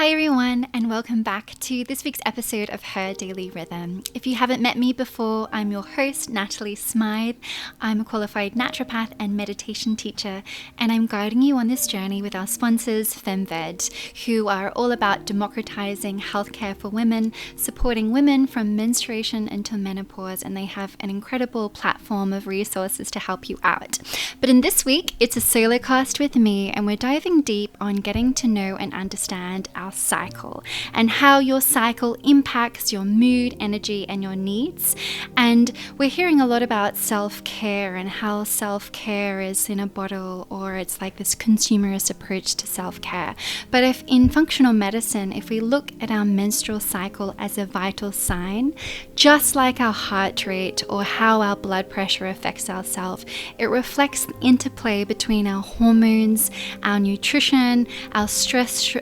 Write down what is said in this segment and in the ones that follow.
Hi everyone, and welcome back to this week's episode of Her Daily Rhythm. If you haven't met me before, I'm your host, Natalie Smyth. I'm a qualified naturopath and meditation teacher, and I'm guiding you on this journey with our sponsors, FemVed, who are all about democratizing healthcare for women, supporting women from menstruation until menopause, and they have an incredible platform of resources to help you out. But in this week, it's a solo cast with me, and we're diving deep on getting to know and understand our cycle and how your cycle impacts your mood, energy, and your needs. And we're hearing a lot about self-care and how self-care is in a bottle, or it's like this consumerist approach to self-care. But if in functional medicine, if we look at our menstrual cycle as a vital sign, just like our heart rate or how our blood pressure affects ourselves, it reflects the interplay between our hormones, our nutrition, our stress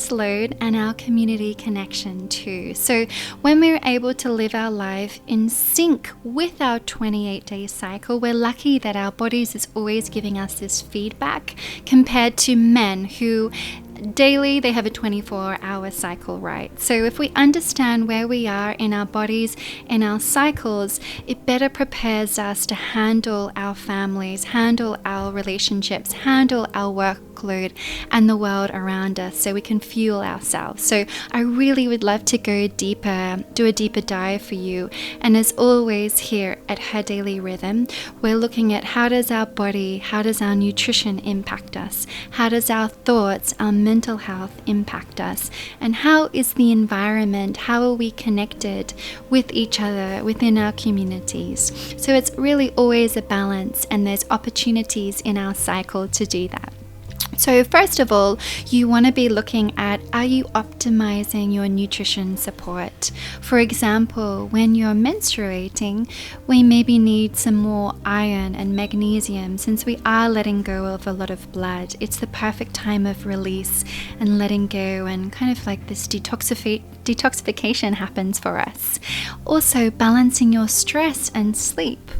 load, and our community connection too. So when we're able to live our life in sync with our 28-day cycle, we're lucky that our bodies is always giving us this feedback compared to men who daily they have a 24-hour cycle, right? So if we understand where we are in our bodies, in our cycles, it better prepares us to handle our families, handle our relationships, handle our workload and the world around us, so we can fuel ourselves. So I really would love to go deeper, do a deeper dive for you. And as always here at Her Daily Rhythm, we're looking at how does our body, how does our nutrition impact us? How does our thoughts, our mental health impact us? And how is the environment, how are we connected with each other within our communities? So it's really always a balance, and there's opportunities in our cycle to do that. So first of all, you want to be looking at, are you optimizing your nutrition support? For example, when you're menstruating, we maybe need some more iron and magnesium. Since we are letting go of a lot of blood, it's the perfect time of release and letting go, and kind of like this detoxification happens for us. Also, balancing your stress and sleep.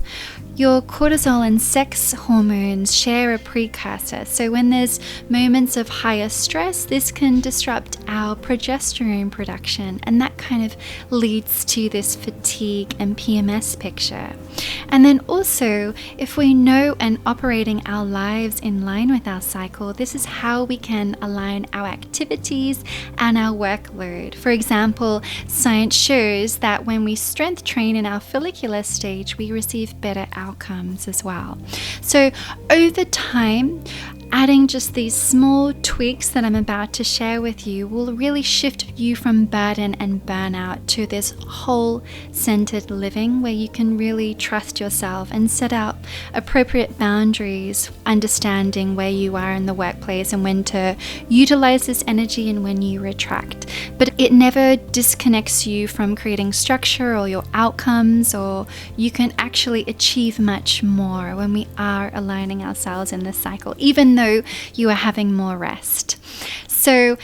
Your cortisol and sex hormones share a precursor. So when there's moments of higher stress, this can disrupt our progesterone production, and that kind of leads to this fatigue and PMS picture. And then also, if we know and operating our lives in line with our cycle, this is how we can align our activities and our workload. For example, science shows that when we strength train in our follicular stage, we receive better outcomes as well. So over time, adding just these small tweaks that I'm about to share with you will really shift you from burden and burnout to this whole-centered living where you can really trust yourself and set out appropriate boundaries, understanding where you are in the workplace and when to utilize this energy and when you retract. But it never disconnects you from creating structure or your outcomes, or you can actually achieve much more when we are aligning ourselves in this cycle, even though you are having more rest. So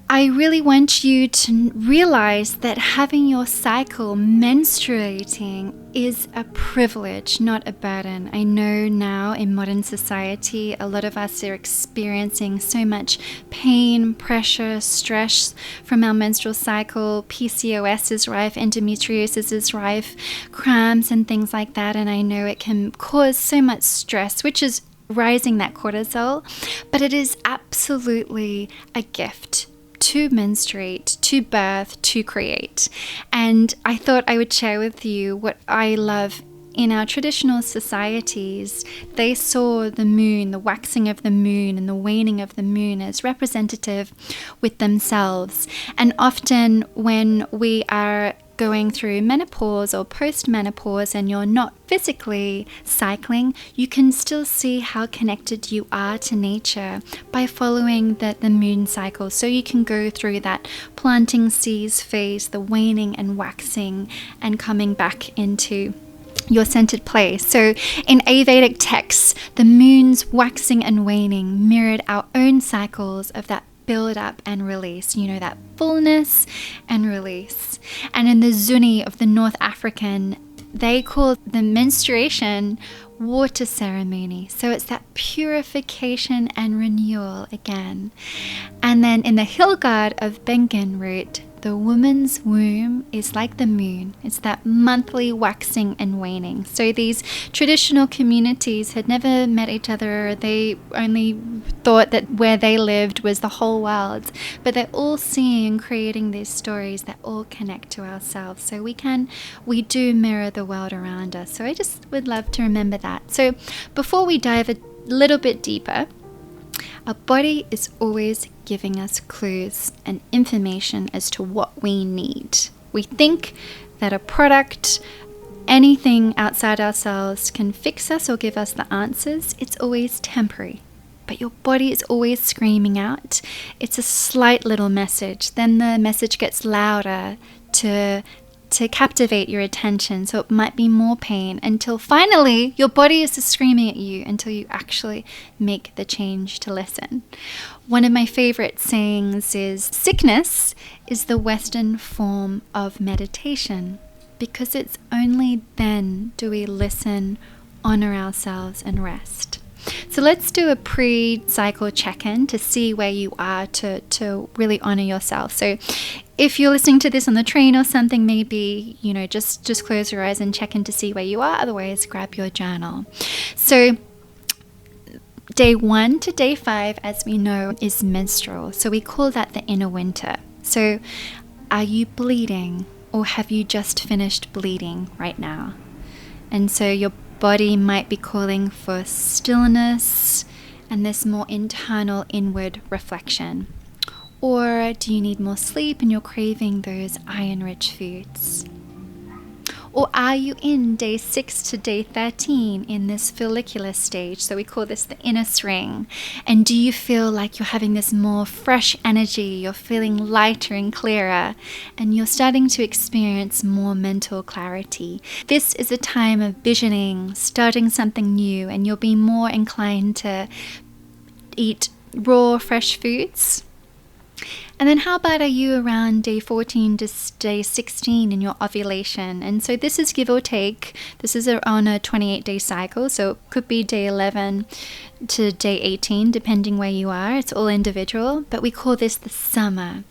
I really want you to realize that having your cycle, menstruating, is a privilege, not a burden. I know now in modern society, a lot of us are experiencing so much pain, pressure, stress from our menstrual cycle. PCOS is rife, endometriosis is rife, cramps and things like that. And I know it can cause so much stress, which is rising that cortisol, but it is absolutely a gift to menstruate, to birth, to create. And I thought I would share with you what I love. In our traditional societies, they saw the moon, the waxing of the moon and the waning of the moon as representative with themselves. And often when we are going through menopause or post-menopause and you're not physically cycling, you can still see how connected you are to nature by following the moon cycle. So you can go through that planting seeds phase, the waning and waxing, and coming back into your centered place. So in Ayurvedic texts, the moon's waxing and waning mirrored our own cycles of that build up and release, that fullness and release. And in the Zuni of the North African they call the menstruation water ceremony. So it's that purification and renewal again. And then in the Hildgard of Bengen root, the woman's womb is like the moon. It's that monthly waxing and waning. So these traditional communities had never met each other. They only thought that where they lived was the whole world. But they're all seeing and creating these stories that all connect to ourselves. So we do mirror the world around us. So I just would love to remember that. So before we dive a little bit deeper, our body is always giving us clues and information as to what we need. We think that a product, anything outside ourselves can fix us or give us the answers. It's always temporary. But your body is always screaming out. It's a slight little message. Then the message gets louder to captivate your attention, so it might be more pain, until finally your body is screaming at you until you actually make the change to listen. One of my favorite sayings is, sickness is the Western form of meditation, because it's only then do we listen, honor ourselves, and rest. So let's do a pre-cycle check-in to see where you are to really honor yourself. So if you're listening to this on the train or something, maybe, just close your eyes and check in to see where you are. Otherwise, grab your journal. So day 1 to day 5, as we know, is menstrual. So we call that the inner winter. So are you bleeding, or have you just finished bleeding right now? And so your body might be calling for stillness and this more internal inward reflection. Or do you need more sleep and you're craving those iron-rich foods? Or are you in day 6 to day 13 in this follicular stage? So we call this the inner spring. And do you feel like you're having this more fresh energy? You're feeling lighter and clearer, and you're starting to experience more mental clarity. This is a time of visioning, starting something new, and you'll be more inclined to eat raw, fresh foods. And then how about are you around day 14 to day 16 in your ovulation? And so this is give or take. This is on a 28-day cycle. So it could be day 11 to day 18, depending where you are. It's all individual. But we call this the summer.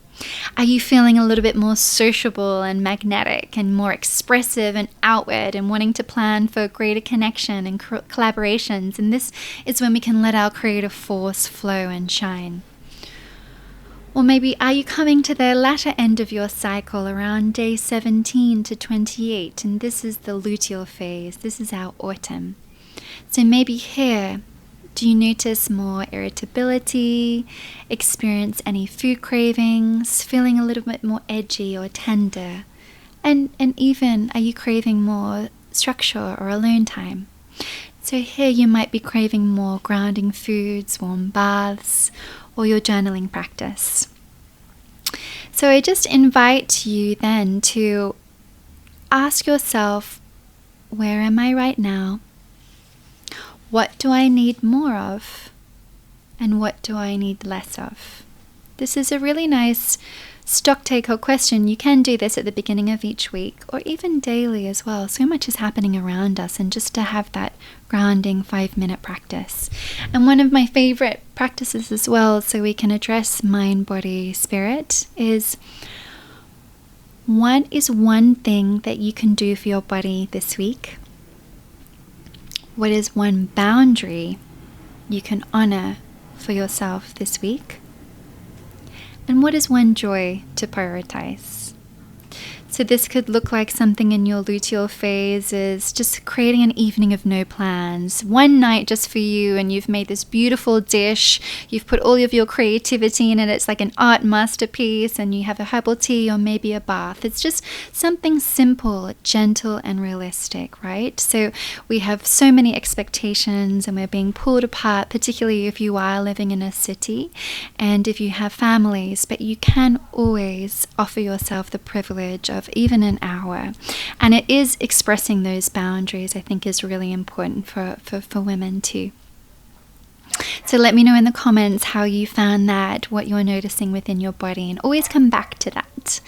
Are you feeling a little bit more sociable and magnetic and more expressive and outward and wanting to plan for greater connection and collaborations? And this is when we can let our creative force flow and shine. Or maybe are you coming to the latter end of your cycle around day 17 to 28, and this is the luteal phase. This is our autumn. So maybe here, do you notice more irritability, experience any food cravings, feeling a little bit more edgy or tender? And even, are you craving more structure or alone time? So here you might be craving more grounding foods, warm baths, or your journaling practice. So I just invite you then to ask yourself, where am I right now? What do I need more of? And what do I need less of? This is a really nice stock taker question. You can do this at the beginning of each week or even daily as well. So much is happening around us, and just to have that grounding 5-minute practice. And one of my favorite practices as well, so we can address mind, body, spirit, is what is one thing that you can do for your body this week? What is one boundary you can honor for yourself this week? And what is one joy to prioritize? So this could look like something in your luteal phase is just creating an evening of no plans. One night just for you, and you've made this beautiful dish. You've put all of your creativity in it. It's like an art masterpiece, and you have a herbal tea or maybe a bath. It's just something simple, gentle, and realistic, right? So we have so many expectations, and we're being pulled apart, particularly if you are living in a city and if you have families, but you can always offer yourself the privilege of even an hour. And it is expressing those boundaries, I think, is really important for women too. So let me know in the comments how you found that, what you're noticing within your body, and always come back to that.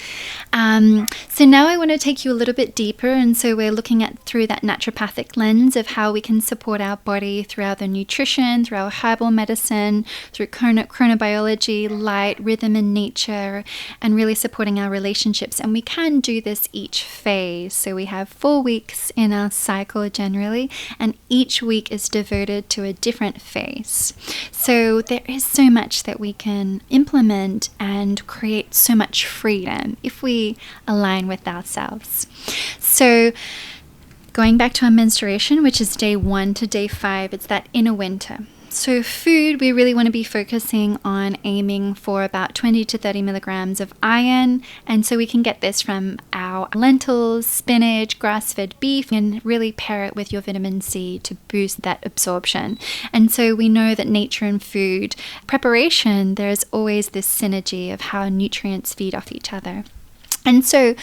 So now I want to take you a little bit deeper, and so we're looking at through that naturopathic lens of how we can support our body through our nutrition, through our herbal medicine, through chronobiology, light, rhythm and nature, and really supporting our relationships. And we can do this each phase. So we have 4 weeks in our cycle generally, and each week is devoted to a different phase. So there is so much that we can implement and create so much freedom if we align with ourselves. So going back to our menstruation, which is day 1 to day 5, it's that inner winter. So food, we really want to be focusing on aiming for about 20 to 30 milligrams of iron. And so we can get this from our lentils, spinach, grass-fed beef, and really pair it with your vitamin C to boost that absorption. And so we know that nature and food preparation, there's always this synergy of how nutrients feed off each other. And so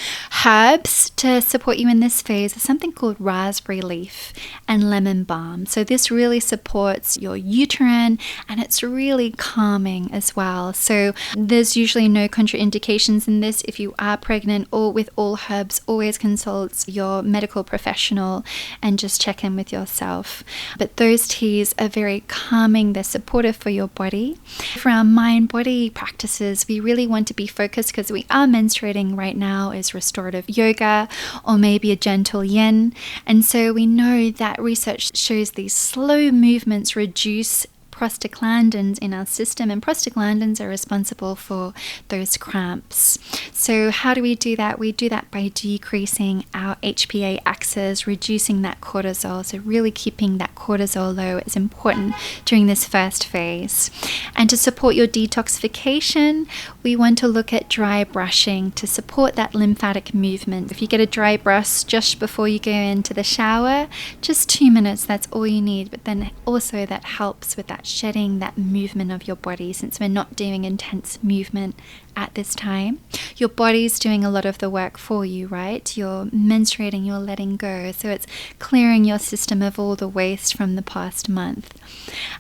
herbs to support you in this phase is something called raspberry leaf and lemon balm. So this really supports your uterine, and it's really calming as well. So there's usually no contraindications in this. If you are pregnant or with all herbs, always consult your medical professional and just check in with yourself. But those teas are very calming. They're supportive for your body. For our mind-body practices, we really want to be focused because we are menstruating right now is restorative yoga or maybe a gentle yin. And so we know that research shows these slow movements reduce prostaglandins in our system, and prostaglandins are responsible for those cramps. So how do we do that? We do that by decreasing our HPA axis, reducing that cortisol. So really keeping that cortisol low is important during this first phase. And to support your detoxification, we want to look at dry brushing to support that lymphatic movement. If you get a dry brush just before you go into the shower, just 2 minutes, that's all you need. But then also that helps with that shedding, that movement of your body, since we're not doing intense movement at this time. Your body's doing a lot of the work for you, right? You're menstruating, you're letting go. So it's clearing your system of all the waste from the past month.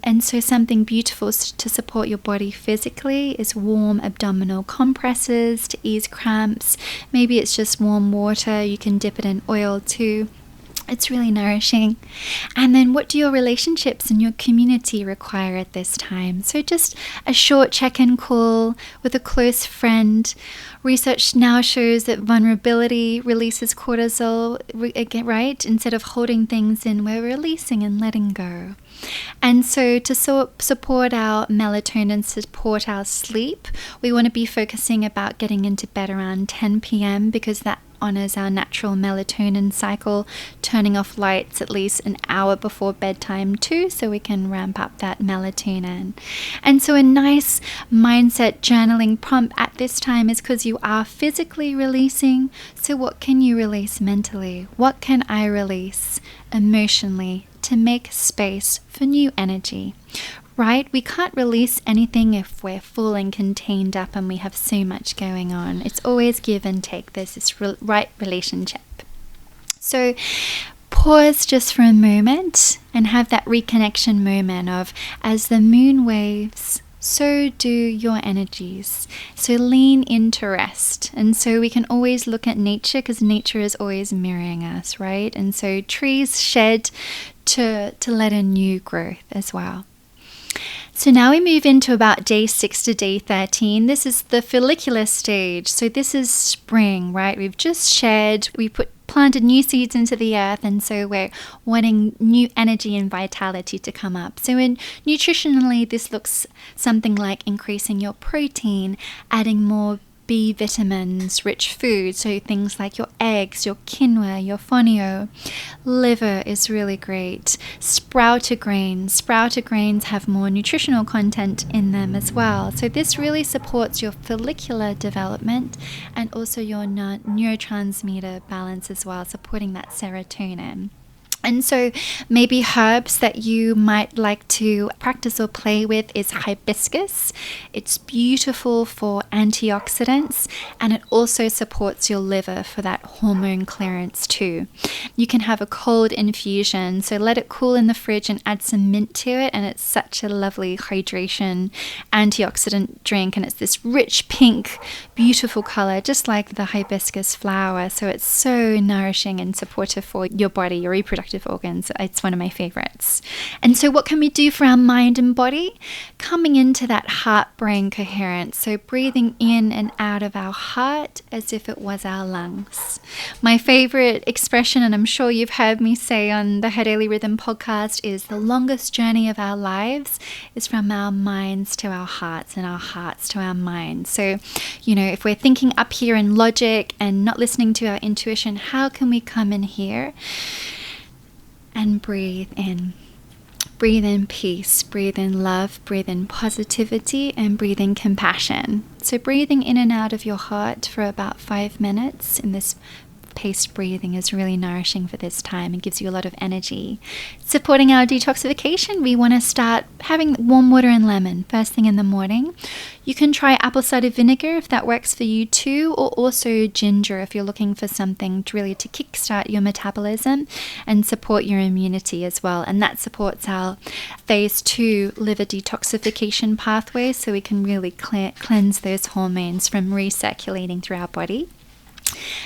And so something beautiful to support your body physically is warm abdominal compresses to ease cramps. Maybe it's just warm water. You can dip it in oil too. It's really nourishing. And then what do your relationships and your community require at this time? So just a short check-in call with a close friend. Research now shows that vulnerability releases cortisol, right? Instead of holding things in, we're releasing and letting go. And so to support our melatonin, support our sleep, we want to be focusing about getting into bed around 10 p.m. because that honors our natural melatonin cycle, turning off lights at least an hour before bedtime too, so we can ramp up that melatonin. And so a nice mindset journaling prompt at this time is because you are physically releasing. So what can you release mentally? What can I release emotionally to make space for new energy? Right? We can't release anything if we're full and contained up and we have so much going on. It's always give and take. There's this right relationship. So pause just for a moment and have that reconnection moment of as the moon waves, so do your energies. So lean into rest. And so we can always look at nature because nature is always mirroring us, right? And so trees shed to let in new growth as well. So now we move into about day 6 to day 13. This is the follicular stage. So this is spring, right? We've just shed, planted new seeds into the earth, and so we're wanting new energy and vitality to come up. So nutritionally, this looks something like increasing your protein, adding more B vitamins, rich food, so things like your eggs, your quinoa, your fonio. Liver is really great. Sprouted grains have more nutritional content in them as well. So this really supports your follicular development and also your neurotransmitter balance as well, supporting that serotonin. And so maybe herbs that you might like to practice or play with is hibiscus. It's beautiful for antioxidants, and it also supports your liver for that hormone clearance too. You can have a cold infusion, so let it cool in the fridge and add some mint to it, and it's such a lovely hydration antioxidant drink, and it's this rich pink, beautiful color, just like the hibiscus flower. So it's so nourishing and supportive for your body, your reproductive organs. It's one of my favorites. And so what can we do for our mind and body? Coming into that heart-brain coherence. So breathing in and out of our heart as if it was our lungs. My favorite expression, and I'm sure you've heard me say on the Her Daily Rhythm podcast, is the longest journey of our lives is from our minds to our hearts and our hearts to our minds. So, if we're thinking up here in logic and not listening to our intuition, how can we come in here and breathe in? Breathe in peace, breathe in love, breathe in positivity, and breathe in compassion. So breathing in and out of your heart for about 5 minutes in this paced breathing is really nourishing for this time and gives you a lot of energy. Supporting our detoxification, we want to start having warm water and lemon first thing in the morning. You can try apple cider vinegar if that works for you too, or also ginger if you're looking for something really to kickstart your metabolism and support your immunity as well. And that supports our phase 2 liver detoxification pathway, so we can really cleanse those hormones from recirculating through our body.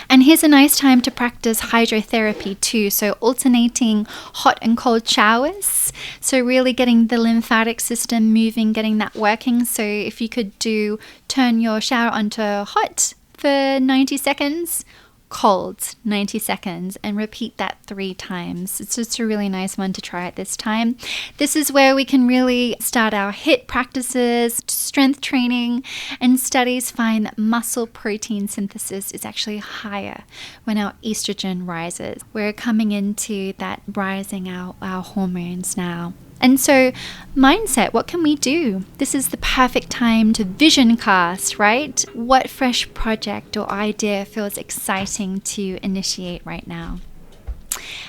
And here's a nice time to practice hydrotherapy too. So alternating hot and cold showers. So really getting the lymphatic system moving, getting that working. So if you could turn your shower onto hot for 90 seconds, cold 90 seconds, and repeat that 3 times. It's just a really nice one to try at this time. This is where we can really start our HIIT practices, strength training, and studies find that muscle protein synthesis is actually higher when our estrogen rises. We're coming into that rising our hormones now. And so mindset, what can we do? This is the perfect time to vision cast, right? What fresh project or idea feels exciting to initiate right now?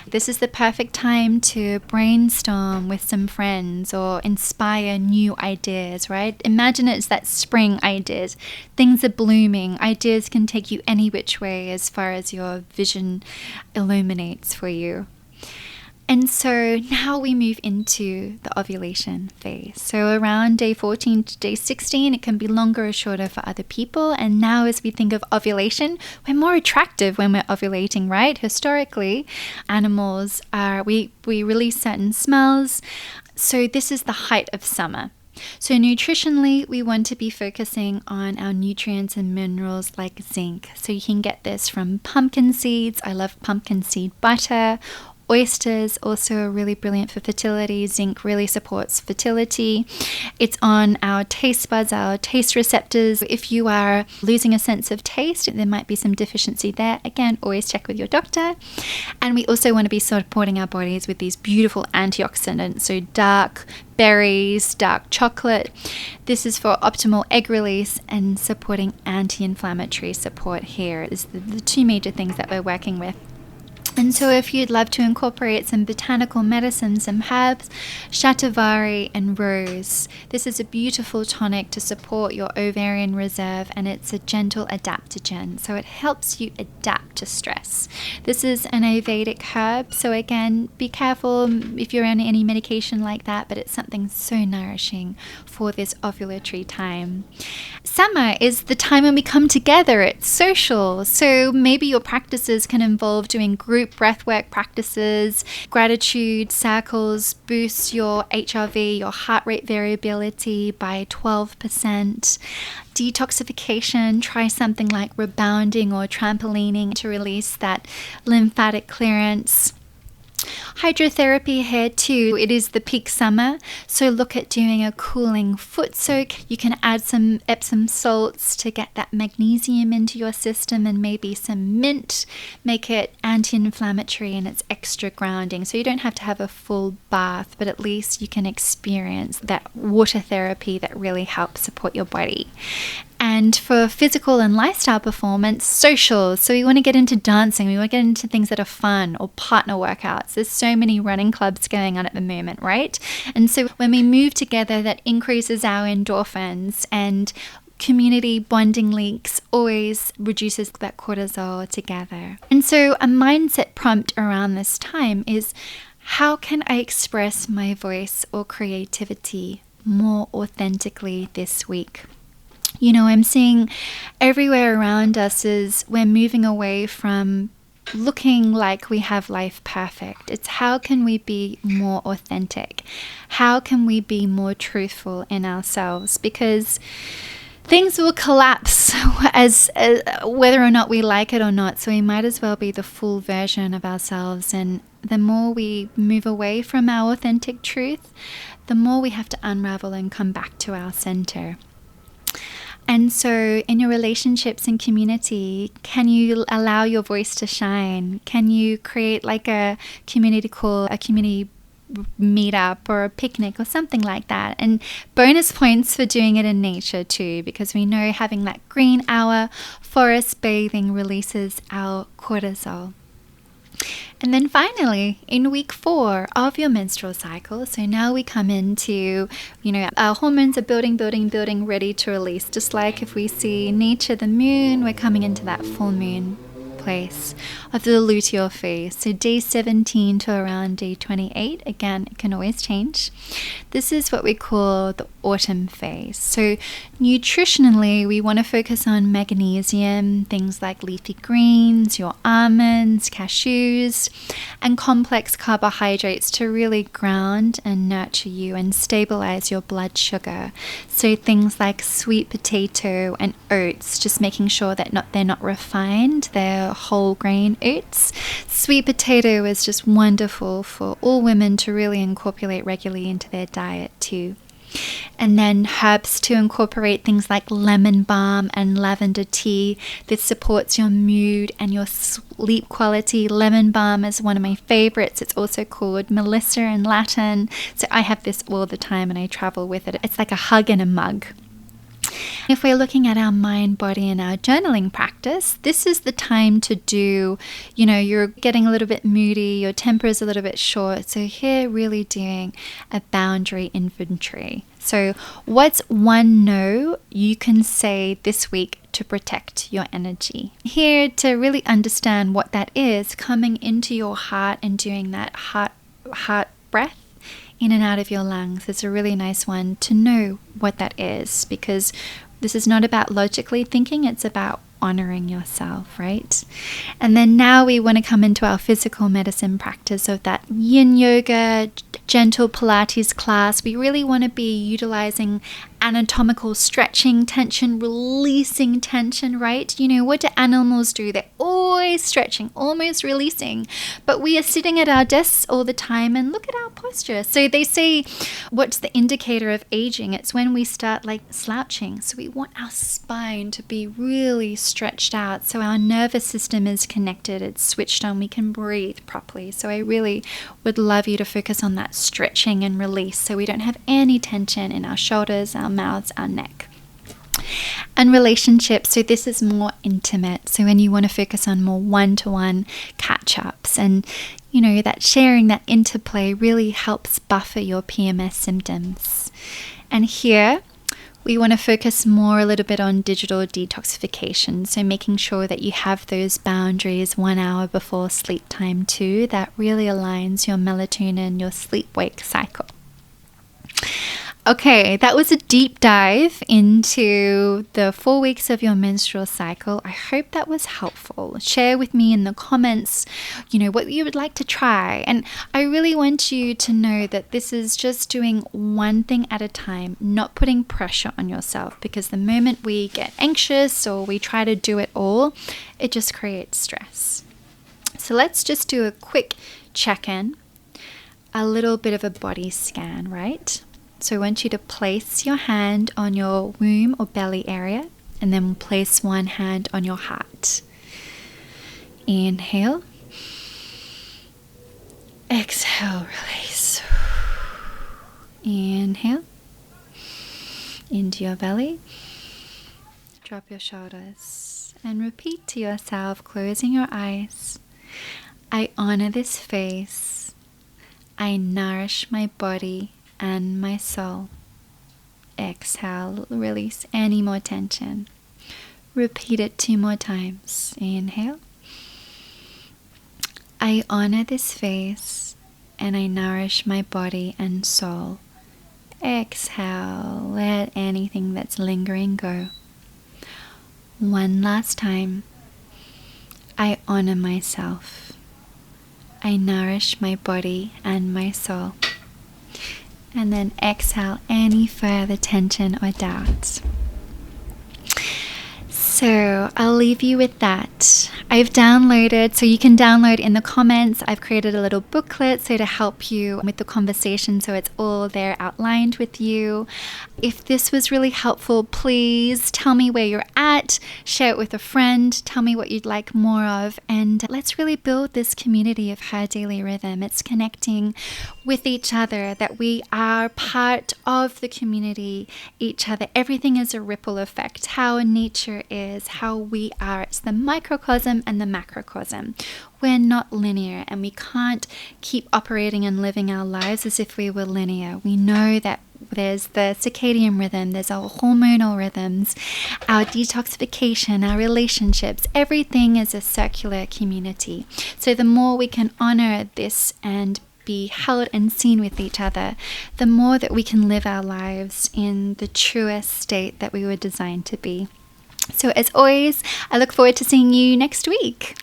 This is the perfect time to brainstorm with some friends or inspire new ideas, right? Imagine it's that spring ideas. Things are blooming. Ideas can take you any which way as far as your vision illuminates for you. And so now we move into the ovulation phase. So around day 14 to day 16, it can be longer or shorter for other people. And now as we think of ovulation, we're more attractive when we're ovulating, right? Historically, animals we release certain smells. So this is the height of summer. So nutritionally, we want to be focusing on our nutrients and minerals like zinc. So you can get this from pumpkin seeds. I love pumpkin seed butter. Oysters also are really brilliant for fertility. Zinc really supports fertility. It's on our taste buds, our taste receptors. If you are losing a sense of taste, there might be some deficiency there. Again, always check with your doctor. And we also want to be supporting our bodies with these beautiful antioxidants. So dark berries, dark chocolate. This is for optimal egg release and supporting anti-inflammatory support here is the 2 major things that we're working with. And so if you'd love to incorporate some botanical medicine, some herbs, shatavari and rose. This is a beautiful tonic to support your ovarian reserve, and it's a gentle adaptogen. So it helps you adapt to stress. This is an Ayurvedic herb. So again, be careful if you're on any medication like that, but it's something so nourishing for this ovulatory time. Summer is the time when we come together. It's social. So maybe your practices can involve doing group breathwork practices, gratitude circles, boost your HRV, your heart rate variability by 12%. Detoxification, try something like rebounding or trampolining to release that lymphatic clearance. Hydrotherapy here too. It is the peak summer, so look at doing a cooling foot soak. You can add some Epsom salts to get that magnesium into your system, and maybe some mint. Make it anti-inflammatory and it's extra grounding. So you don't have to have a full bath, but at least you can experience that water therapy that really helps support your body. And for physical and lifestyle performance, social. So we want to get into dancing. We want to get into things that are fun, or partner workouts. There's so many running clubs going on at the moment, right? And so when we move together, that increases our endorphins, and community bonding links always reduces that cortisol together. And so a mindset prompt around this time is, how can I express my voice or creativity more authentically this week? You know, I'm seeing everywhere around us is we're moving away from looking like we have life perfect. It's how can we be more authentic? How can we be more truthful in ourselves? Because things will collapse as whether or not we like it or not. So we might as well be the full version of ourselves. And the more we move away from our authentic truth, the more we have to unravel and come back to our center. And so in your relationships and community, can you allow your voice to shine? Can you create like a community call, a community meetup or a picnic or something like that? And bonus points for doing it in nature too, because we know having that green hour, forest bathing releases our cortisol. And then finally, in week 4 of your menstrual cycle, so now we come into, our hormones are building, ready to release. Just like if we see nature, the moon, we're coming into that full moon place of the luteal phase. So day 17 to around day 28, again, it can always change. This is what we call the autumn phase. So nutritionally, we want to focus on magnesium, things like leafy greens, your almonds, cashews, and complex carbohydrates to really ground and nurture you and stabilize your blood sugar. So things like sweet potato and oats, just making sure that they're not refined, they're whole grain oats. Sweet potato is just wonderful for all women to really incorporate regularly into their diet too. And then herbs to incorporate, things like lemon balm and lavender tea. This supports your mood and your sleep quality. Lemon balm is one of my favorites. It's also called Melissa in Latin. So I have this all the time and I travel with it. It's like a hug in a mug. If we're looking at our mind, body, and our journaling practice, this is the time to do, you're getting a little bit moody, your temper is a little bit short. So here, really doing a boundary inventory. So what's one no you can say this week to protect your energy? Here to really understand what that is, coming into your heart and doing that heart breath in and out of your lungs is a really nice one to know what that is, because this is not about logically thinking, it's about honoring yourself, right? And then now we want to come into our physical medicine practice of that yin yoga, gentle Pilates class. We really want to be utilizing anatomical stretching, tension, releasing tension, right? What do animals do? They're always stretching, almost releasing. But we are sitting at our desks all the time and look at our posture. So they say, what's the indicator of aging? It's when we start like slouching. So we want our spine to be really stretched out so our nervous system is connected, it's switched on, we can breathe properly. So I really would love you to focus on that stretching and release so we don't have any tension in our shoulders, our mouths, our neck. And relationships, so this is more intimate. So when you want to focus on more one-to-one catch-ups and that sharing, that interplay really helps buffer your PMS symptoms. And here we want to focus more a little bit on digital detoxification. So making sure that you have those boundaries 1 hour before sleep time too. That really aligns your melatonin, your sleep-wake cycle. Okay, that was a deep dive into the 4 weeks of your menstrual cycle. I hope that was helpful. Share with me in the comments, what you would like to try. And I really want you to know that this is just doing one thing at a time, not putting pressure on yourself, because the moment we get anxious or we try to do it all, it just creates stress. So let's just do a quick check-in, a little bit of a body scan, right? So I want you to place your hand on your womb or belly area, and then place one hand on your heart. Inhale. Exhale, release. Inhale into your belly. Drop your shoulders and repeat to yourself, closing your eyes. I honor this face. I nourish my body and my soul. Exhale, release any more tension. Repeat it 2 more times. Inhale. I honor this face and I nourish my body and soul. Exhale, let anything that's lingering go. One last time. I honor myself. I nourish my body and my soul. And then exhale any further tension or doubt. So I'll leave you with that. I've downloaded, so you can download in the comments. I've created a little booklet so to help you with the conversation, so it's all there outlined with you. If this was really helpful, please tell me where you're at, share it with a friend, tell me what you'd like more of, and let's really build this community of Her Daily Rhythm. It's connecting with each other, that we are part of the community, each other. Everything is a ripple effect. How nature is, how we are. It's the microcosm and the macrocosm. We're not linear, and we can't keep operating and living our lives as if we were linear. We know that there's the circadian rhythm, there's our hormonal rhythms, our detoxification, our relationships. Everything is a circular community. So the more we can honor this and be held and seen with each other, the more that we can live our lives in the truest state that we were designed to be. So as always, I look forward to seeing you next week.